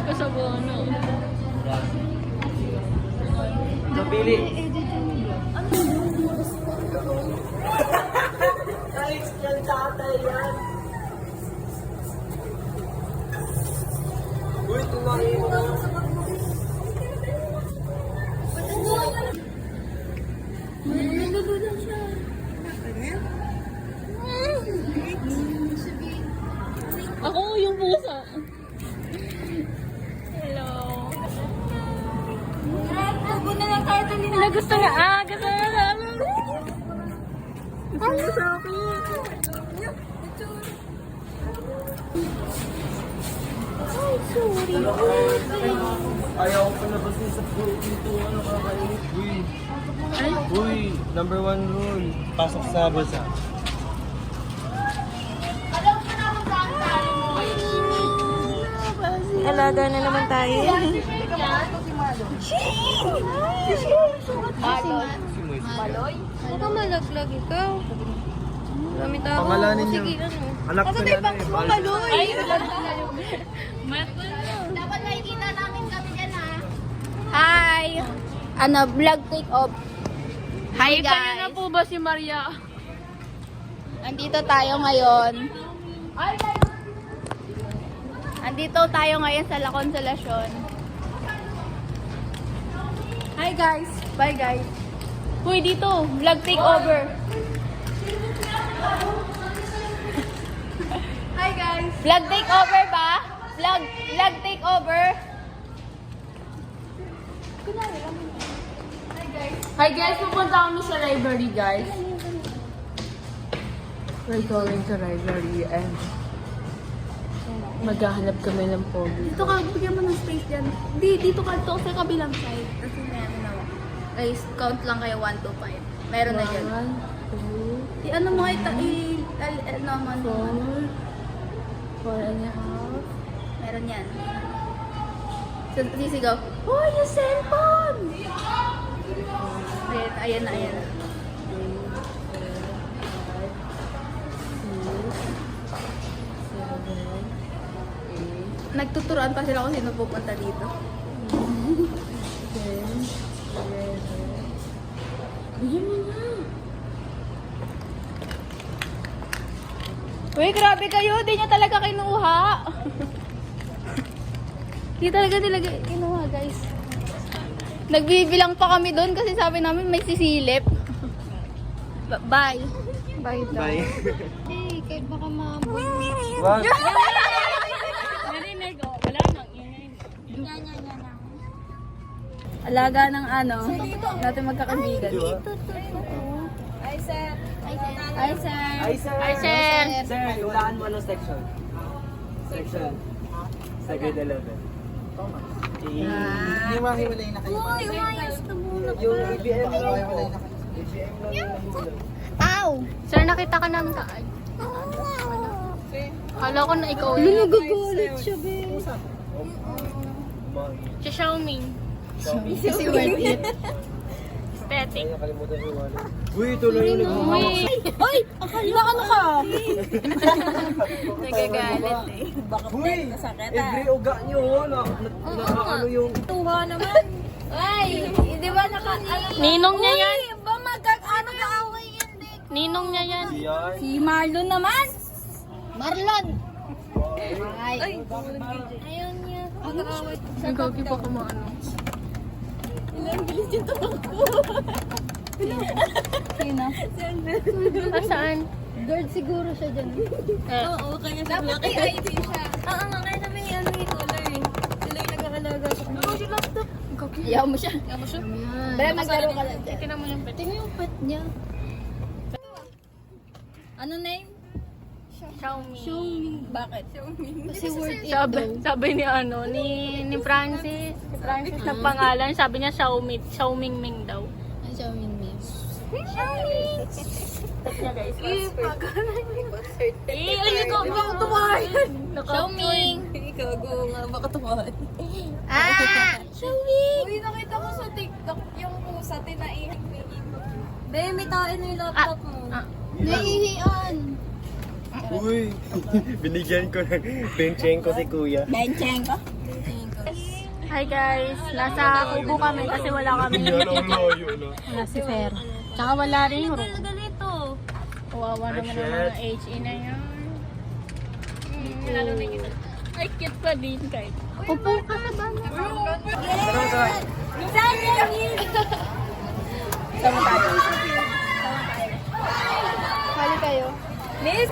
ko sa bono. Napili. Uy, tumahin mo na. Nagdududan siya. Ako yung pusa. Hello. Tubo na lang tayo dali na. Gusto niya. Gusto niya namin. Gusto niya sa akin. Ay, sorry. Ayaw ko palabasin sa dito. Ano kakain? Uy. Uy, number 1 rule. Pasok sa bulsa. Alaga na naman tayo. Maloy. Huwag ka malaglag ikaw. Dami tao. Pangalanin niyo. Sige, ano? Anak ko na ano eh. Maloy. Ay, Dapat makikita namin kami dyan, ha? Hi! Ano, vlog take off. Hi, Kanya na guys. po ba si Maria? Andito tayo ngayon. Andito tayo ngayon sa La Consolacion. Hi, guys. Bye, guys. Uy, dito. Vlog take over. Hi, guys. Vlog take over ba? Vlog take over. Hi guys, pupunta kami sa library guys. We're going to library and maghahanap kami ng pogi. Dito ka, bigyan mo ng space dyan. Hindi, dito ka to sa kabilang side. Kasi may ano naman. Guys, count lang kayo 1 to 5. Meron na dyan. 1, 2, Ano mo naman. 4, 4 and a half. Meron yan. Sisigaw. Oh, yung cellphone! Ayan na. Nagtuturoan pa sila kung sino pupunta dito. Bigyan mo na. Uy, grabe kayo. Di niya talaga kinuha. Di talaga kinuha, guys. Nagbibilang pa kami doon kasi sabi namin may sisilip. Bye. Bye daw. Bye. Hey, kahit baka maboy. Wag. Narinig ko. Wala nang ingay. Alaga ng ano, natin magkakaibigan. Hi, sir. Hi, sir. Hi, sir. Hi, sir. Sir, hulaan mo anong section? Section. Sa grade 11. Hindi mahiwalay na kayo. Uy, umayos ka muna. Yung ABM lang po. ABM lang yung nahulog. Ow! Sir, nakita ka namin ka. Ay. Kala ko na ikaw Ano, yun. nagagalit siya, be. Si Xiaomi. Kasi worth it. Aesthetic. Nakalimutan yung wala. Uy, ito lang yung nagmamawak sa... Uy! Akala ano ka? Nagagalit eh. Uy! Every uga nyo, ano yung... Tuha naman. Ay! Di ba Ninong niya yan. Ba ano kaaway yan, Dick? Ninong niya yan. Yan. Si Marlon naman. Marlon! Ay! Ayun niya. Mag-aaway. Nagkagi pa kumaano. Ilang bilis yung tumakbo. Sino? Saan? Guard siguro siya dyan. Oo, kaya sa black ID siya. Oo nga, kaya namin ano yung color eh. Sila yung nag-aalaga sa kanya. Si laptop. Iyaw mo siya. Baya maglaro ka lang dyan. Tingnan mo yung pet. Tingnan yung pet niya. Ano name? Xiaomi. Bakit? Kasi worth it Sabi ni ano, ni Francis. Si Francis na pangalan, sabi niya Xiaomi. Xiaoming Ming daw. Ang Xiaomi Ming. Tapos niya guys. Ay, ikaw, baka tumahan. Xiaomi! Ikaw, go nga, baka tumahan. Xiaomi! Uy, nakita ko sa TikTok yung pusa, tinaihig ni Ito. Be, may tain na yung laptop mo. Naihian! Uy! Binigyan ko ng Benchenko si kuya. Bencheng ko? Hi guys, nasa Kubo kami kasi wala kami. Wala si Fer. Tsaka wala rin yung room. Ganito. Kawawa naman ang mga HE na yun. Lalo na kita. Ay, cute pa din kahit. Upo ka na ba? Saan yun? Sama tayo. Hali kayo. Miss,